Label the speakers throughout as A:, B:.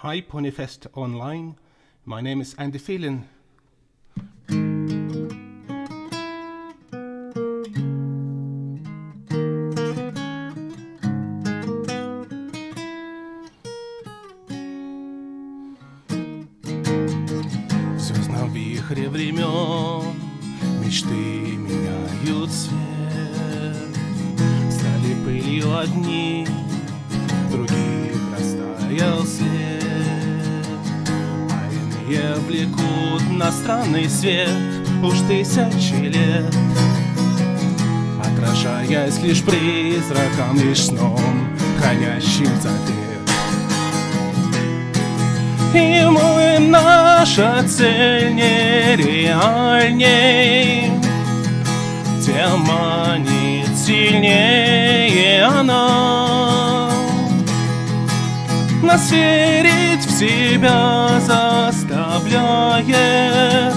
A: Hi PonyFest online, my name is Andy Feelin. В звёздном вихре времён мечты меняют цвет. Стали пылью одни, других растаял след. А иные влекут на странный свет уж тысячи лет, отражаясь лишь призраком, лишь сном, хранящим завет. И мы, наша цель нереальней, тем манит сильнее она. Нас верить в себя заставляет,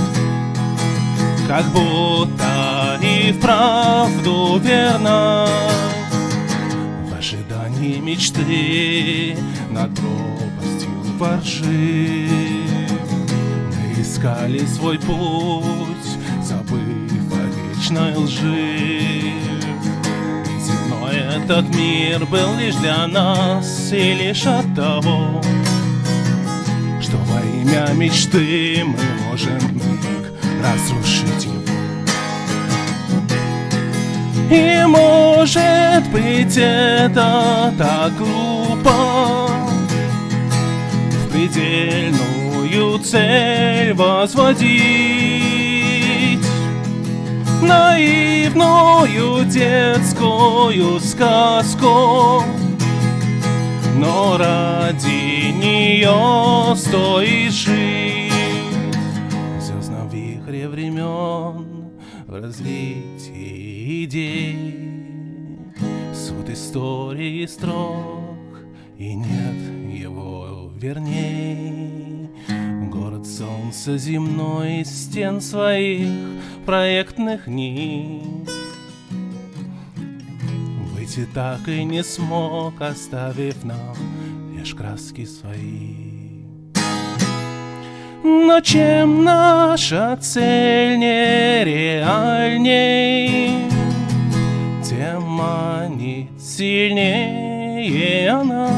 A: как будто и вправду верна. В ожидании мечты над пропастью воржи мы искали свой путь, забыв о вечной лжи. И земной этот мир был лишь для нас, и лишь от того, что во имя мечты мы можем вмиг разрушить его. И может быть это так глупо, в предельную цель возводить наивную детскую сказку, но ради нее стоит жить. В звёздном вихре времён, в развитии идей, суд истории строк, и нет его верней. Город солнца земной из стен своих проектных дней выйти так и не смог, оставив нам лишь краски свои. Но чем наша цель нереальней, тем манит сильнее она.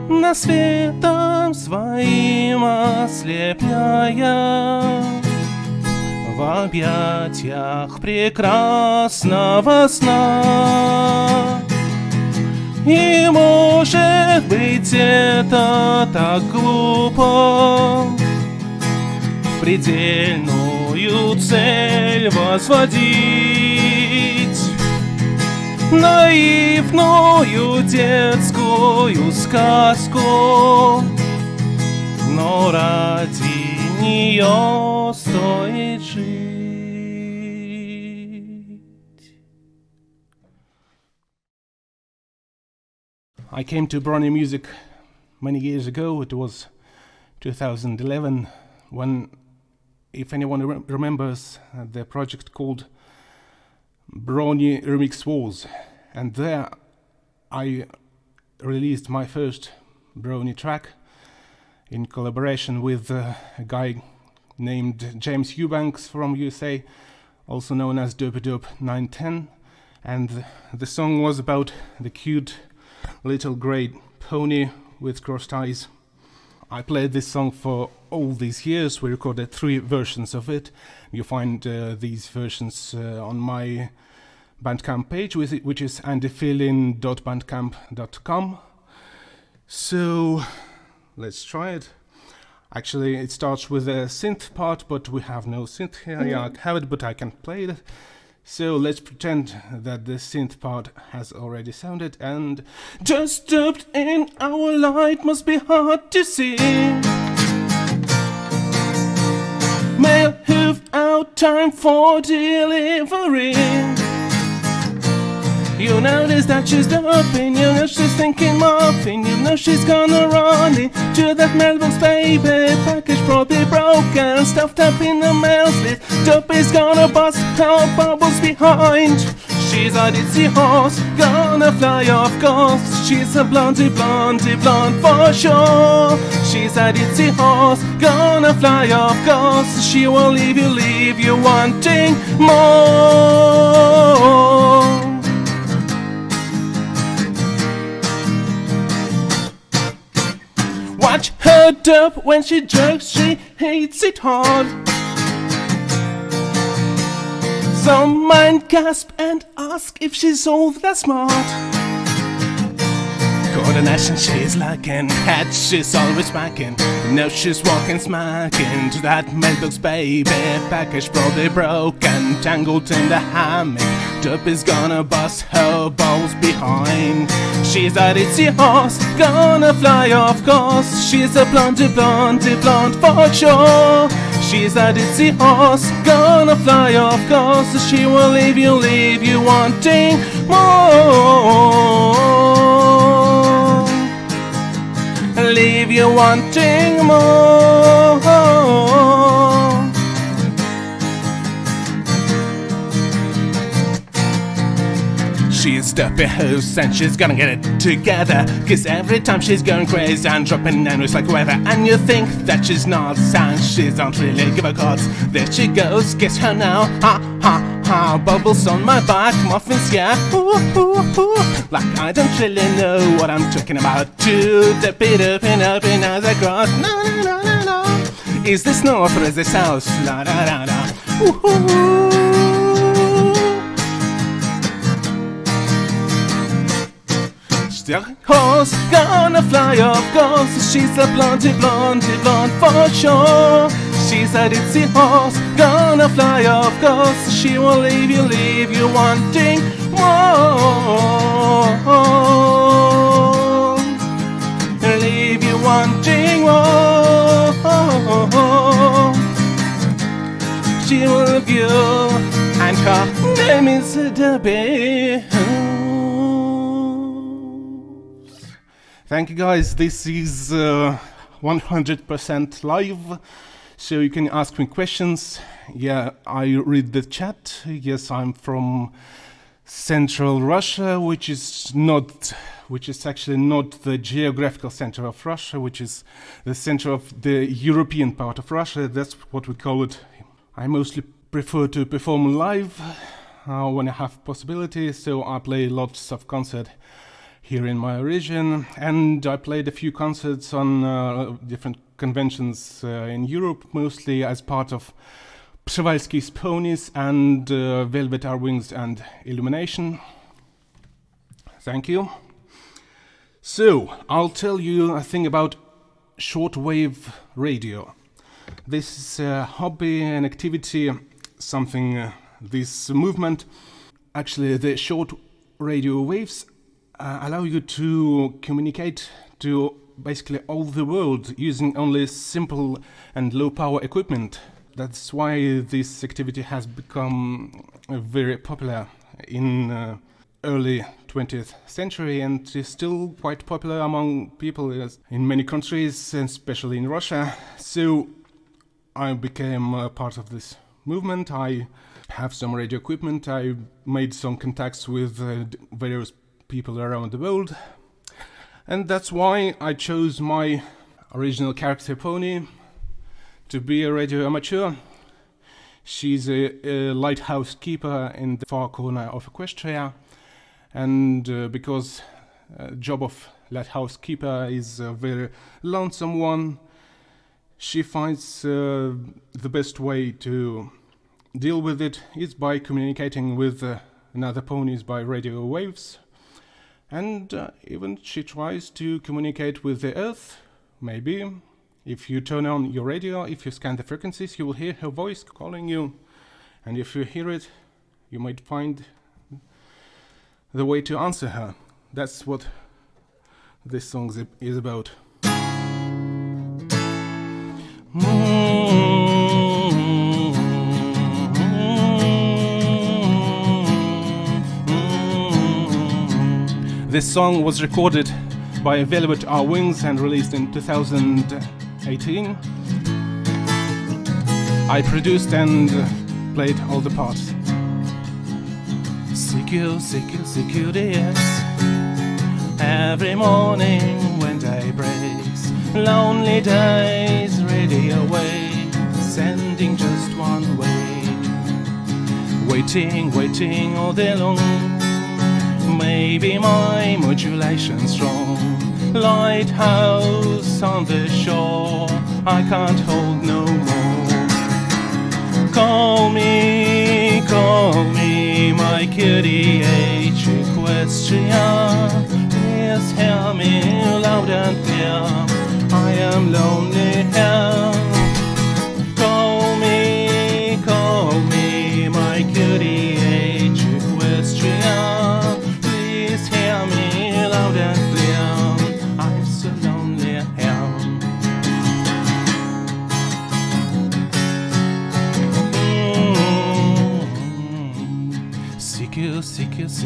A: Нас светом своим ослепляя, в объятиях прекрасного сна. И может быть это так глупо, в предельную цель возводить наивную детскую сказку, но ради нее стоит жить. I came to Brony music many years ago. It was 2011 when, if anyone remembers, the project called Brony Remix Wars, and there I released my first Brony track in collaboration with a guy named James Eubanks from USA, also known as Derpy 910, and the song was about the cute little grey pony with crossed eyes. I played this song for all these years. We recorded 3 versions of it. You find these versions on my Bandcamp page, which is andyfeelin.bandcamp.com. So let's try it. Actually, it starts with a synth part, but we have no synth here. Yeah, I have it, but I can't play it. So let's pretend that the synth part has already sounded, and just stepped in, our light must be hard to see. Mail hoof out, time for delivery. You notice that she's doping, you know she's thinking muffin, you know she's gonna run into that mailbox, baby. Package probably broken, stuffed up in the mail slit. Dope is gonna bust her bubbles behind. She's a ditzy horse, gonna fly of course. She's a blondie, blondie, blonde for sure. She's a ditzy horse, gonna fly of course. She will leave you wanting more. Watch her derp when she jerks, she hates it hard. Some might gasp and ask if she's all that smart. Coordination she's lacking, head she's always smacking. Now she's walking smacking to that mailbox baby. Package probably broken, tangled in the hammock. Derpy's gonna bust her balls behind. She's a ditzy horse, gonna fly of course. She's a blondie, blondie, blonde for sure. She's a ditzy horse, gonna fly of course. She will leave you wanting more. Leave you wanting more. She's Derpy host and she's gonna get it together. Cause every time she's going crazy and dropping names like weather. And you think that she's not and she don't really give a cards. There she goes, kiss her now, ha ha ha. Bubbles on my back, muffins, yeah, ooh, ooh, ooh. Like I don't really know what I'm talking about. Too Derpy, Derpy, Derpy, as I cross. No, no, no, no, no. Is this north or is this south? La da da da. Ooh, ooh, ooh. The horse gonna fly of course. She's a blondie, blondie, blonde for sure. She's a ditzy horse, gonna fly of course. She will leave you wanting more. Leave you wanting more. She will leave you, and her name is Derpy. Thank you guys, this is 100% live, so you can ask me questions. Yeah, I read the chat. Yes, I'm from Central Russia, which is actually not the geographical center of Russia, which is the center of the European part of Russia. That's what we call it. I mostly prefer to perform live when I have possibility, so I play lots of concerts here in my region, and I played a few concerts on different conventions in Europe, mostly as part of Przewalski's Ponies and Velvet Are Wings and Illumination. Thank you. So, I'll tell you a thing about shortwave radio. This is a hobby and activity, something, this movement. Actually, the short radio waves allow you to communicate to basically all the world using only simple and low power equipment. That's why this activity has become very popular in early 20th century and is still quite popular among people in many countries, especially in Russia. So I became a part of this movement. I have some radio equipment. I made some contacts with various people around the world, and that's why I chose my original character pony to be a radio amateur. She's a lighthouse keeper in the far corner of Equestria, and because the job of lighthouse keeper is a very lonesome one, she finds the best way to deal with it is by communicating with another ponies by radio waves. And even she tries to communicate with the Earth. Maybe if you turn on your radio, if you scan the frequencies, you will hear her voice calling you. And if you hear it, you might find the way to answer her. That's what this song is about. This song was recorded by Velvet Are Wings and released in 2018. I produced and played all the parts. Cutie-H. Every morning when day breaks, lonely days radio away, sending just one way. Waiting all day long. Maybe my modulation's wrong. Lighthouse on the shore, I can't hold no more. Call me, my Cutie-H Equestria. Please hear me loud and clear. I am lonely here. Call me, my Cutie-H Equestria. Please hear me loud and clear. I'm so lonely here.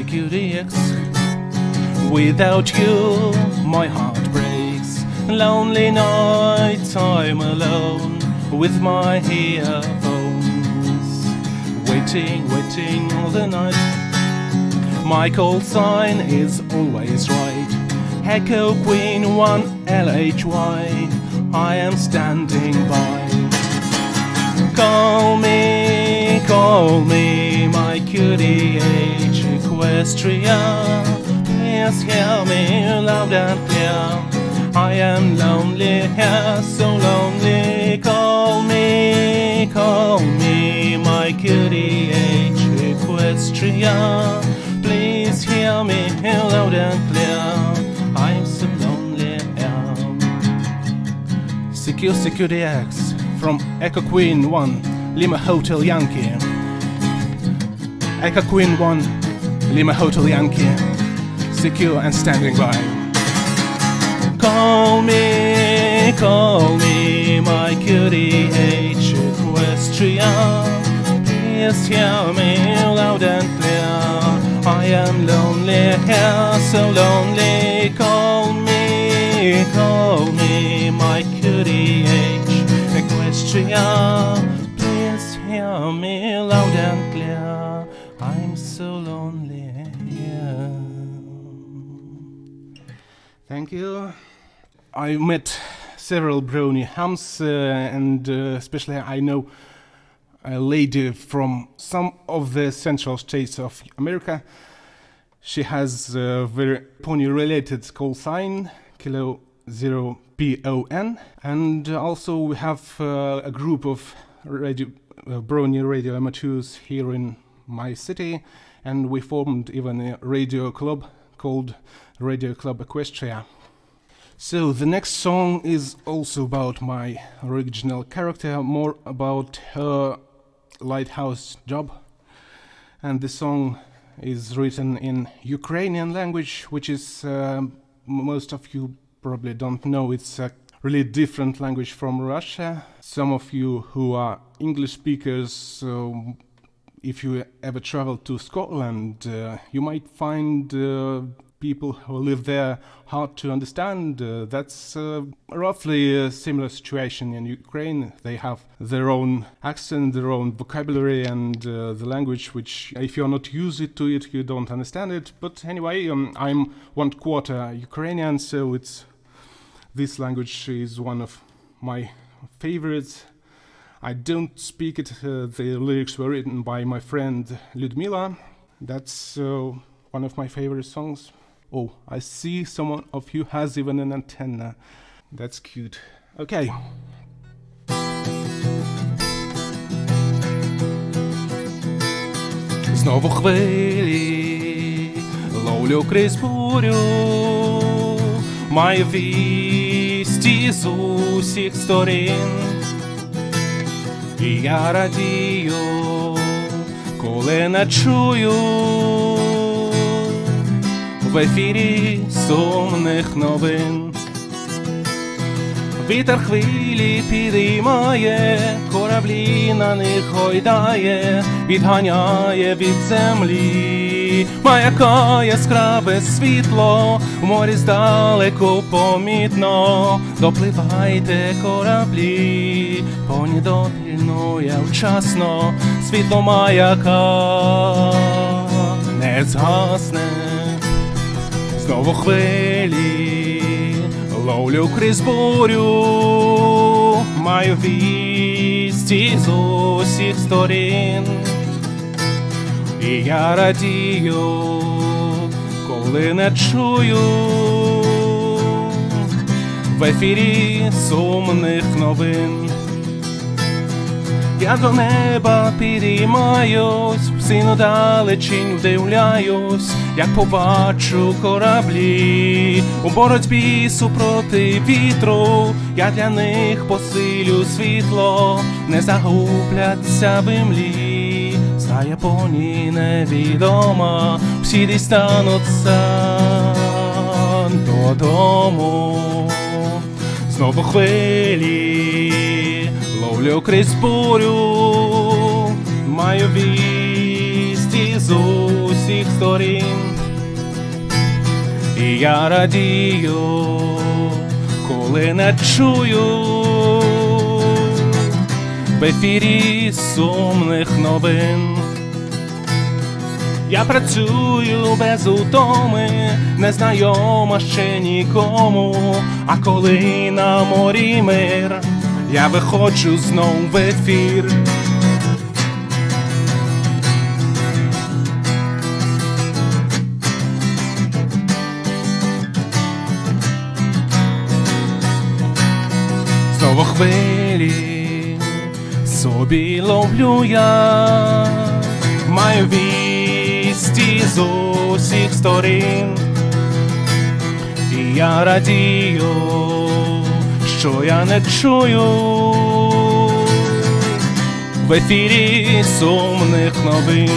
A: Cutie-H. Without you, my heart breaks. Lonely nights, I'm alone with my earphones. Waiting all the night. My call sign is always right. Echo Queen 1LHY. I am standing by. Call me, my Cutie-H Equestria. Please hear me loud and clear. I am lonely here, so lonely. Call me, my Cutie-H Equestria. Please hear me loud and clear. I'm so lonely here. Cutie-H from Echo Queen 1, Lima Hotel Yankee. Echo Queen 1, Lima Hotel Yankee. Secure and standing by. Call me, my Cutie-H Equestria. Please hear me loud and clear. I am lonely here, so lonely. Call me, my Cutie-H Equestria. Please hear me loud and clear. I'm so lonely here. Thank you. I met several brony hams, and especially I know a lady from some of the central states of America. She has a very pony-related call sign, Kilo 0 PON, and also we have a group of brony radio amateurs here in my city, and we formed even a radio club called Radio Club Equestria. So the next song is also about my original character, more about her lighthouse job. And the song is written in Ukrainian language, which is, most of you probably don't know, it's a really different language from Russia. Some of you who are English speakers, if you ever travel to Scotland, you might find people who live there hard to understand. That's roughly a similar situation in Ukraine. They have their own accent, their own vocabulary, and the language which, if you're not used to it, you don't understand it. But anyway, I'm 1/4 Ukrainian, so this language is one of my favorites. I don't speak it. The lyrics were written by my friend Lyudmila. That's one of my favorite songs. Oh, I see someone of you has even an antenna. That's cute. Okay. Знову хвилі ловлю крізь бурю, маю вісті з усіх сторін. І я радію, коли не чую в ефірі сумних новин. Вітер хвилі підіймає, кораблі на них гойдає, відганяє від землі. Маяка яскраве світло, в морі здалеку помітно. Допливайте, кораблі, поні допільнує вчасно світло маяка. не згасне. Знову хвилі ловлю крізь бурю, маю вісті з усіх сторін. І я радію, коли не чую в ефірі сумних новин. Я до неба підіймаюсь, в сину далечінь вдивляюсь, як побачу кораблі у боротьбі супроти вітру. Я для них посилю світло, не загубляться в імлі. Стає поні невідома, всі дістануться додому. Знову хвилі ловлю крізь бурю, маю вісті з усіх сторін. І я радію, коли не чую в ефірі сумних новин. Я працюю без утоми, незнайома ще нікому. А коли на морі мир, я виходжу знов в ефір. Знову хвилі собі ловлю я, маю вісті з усіх сторін. І я радію, що я не чую в ефірі сумних новин.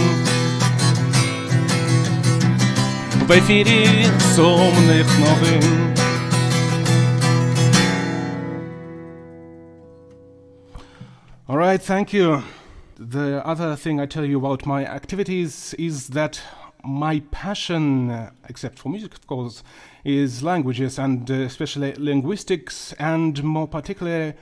A: В ефірі сумних новин. All right, thank you. The other thing I tell you about my activities is that my passion, except for music of course, is languages, and especially linguistics, and more particularly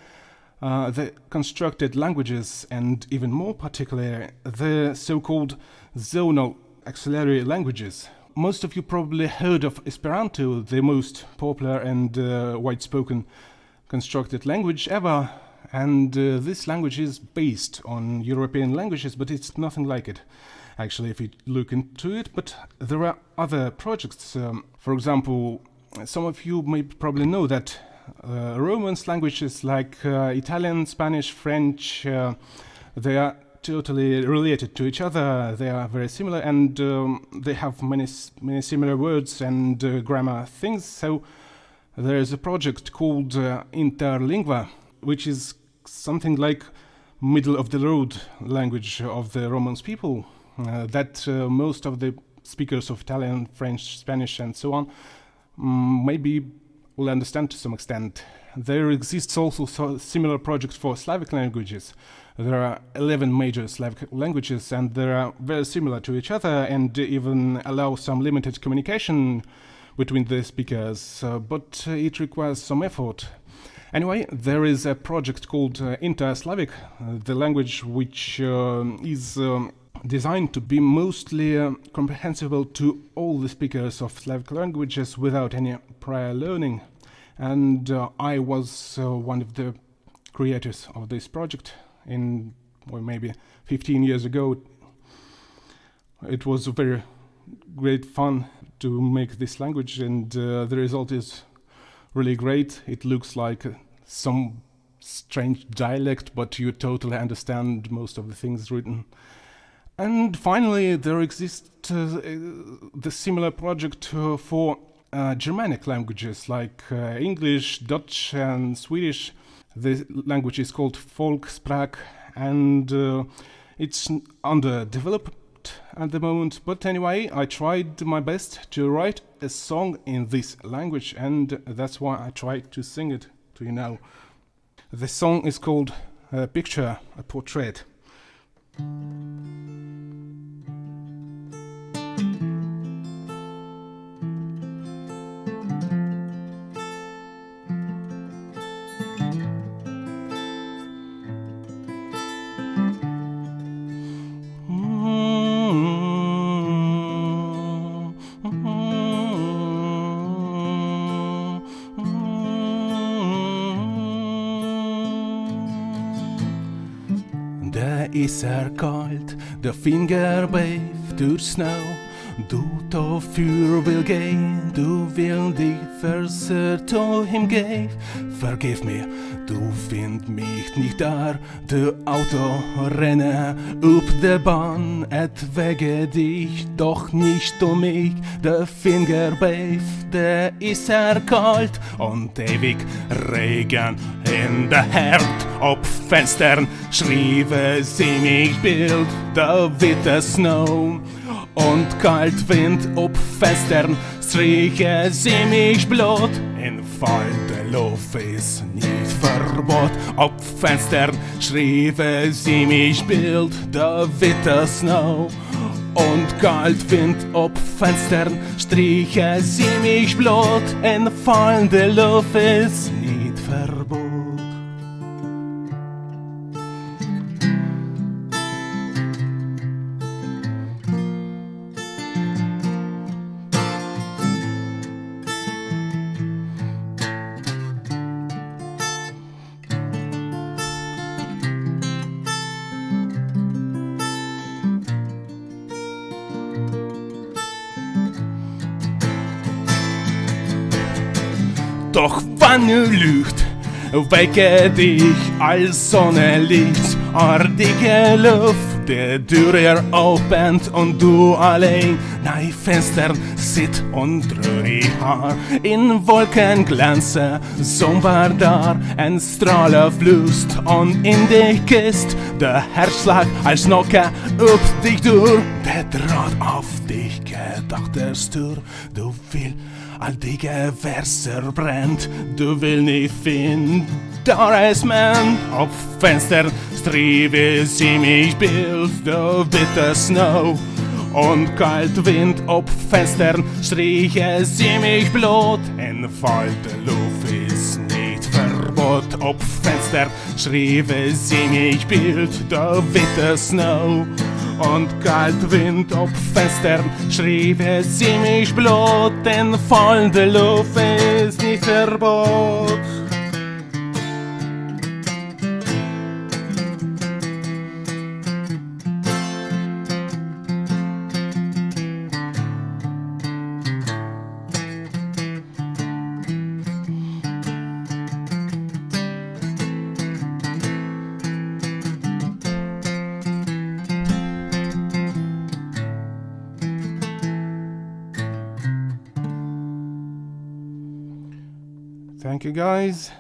A: the constructed languages, and even more particularly the so-called zonal auxiliary languages. Most of you probably heard of Esperanto, the most popular and wide-spoken constructed language ever. And this language is based on European languages, but it's nothing like it, actually, if you look into it. But there are other projects. For example, some of you may probably know that Romance languages like Italian, Spanish, French, they are totally related to each other. They are very similar, and they have many similar words and grammar things. So there is a project called Interlingua, which is something like middle-of-the-road language of the Romance people that most of the speakers of Italian, French, Spanish and so on maybe will understand to some extent. There exists also similar projects for Slavic languages. There are 11 major Slavic languages, and they are very similar to each other and even allow some limited communication between the speakers, but it requires some effort. Anyway, there is a project called Inter-Slavic, the language which is designed to be mostly comprehensible to all the speakers of Slavic languages without any prior learning. And I was one of the creators of this project maybe 15 years ago. It was very great fun to make this language, and the result is really great. It looks like some strange dialect, but you totally understand most of the things written. And finally, there exists the similar project for Germanic languages like English, Dutch and Swedish. The language is called Volkssprach, and it's underdeveloped at the moment. But anyway, I tried my best to write a song in this language, and that's why I tried to sing it to you now. The song is called Picture, a Portrait. is kalt, de vinger beeft door sneeuw. Du dafür will gehen, du will die Verse zu ihm geben. Vergib mir, du find mich nicht da, de Auto renne up de Bahn, et wege dich doch nicht um mich, de Finger beeft, de is kalt und ewig Regen in de Herd, ob Fenstern schriebe sie mich Bild, da wird es Snow. Und kalt Wind ob Fenstern streiche sie mich Blut. In falde Luft ist nicht Verbot. Ob Fenstern schriebe sie mich Bild, da wird Snow. Und kalt Wind ob Fenstern streiche sie mich Blut. In falde Luft ist nicht Verbot. Doch wann lügt, wecke dich als Sonnenlicht, artige Luft, die Tür opent und du allein nei Fenstern sitt und röhrig Haar. In Wolken glänze Sommer da, en Strahle flust und in dich kist, der Herzschlag als Nocke up dich durch, der Draht auf dich gedacht Tür, du will all die Gewässer brennt, du will nicht finden, da ist man auf Fenstern, striebe sie mich Bild, da wird Snow. Und kalt Wind ob Fenstern streiche sie mich Blut, in falte Luft ist nicht Verbot. Ob Fenster schriebe sie mich Bild, da wird Snow. Und kalt Wind ob Fenstern schriebe sie mich Blut, denn falte Luft ist nicht Verbot. Thank you guys.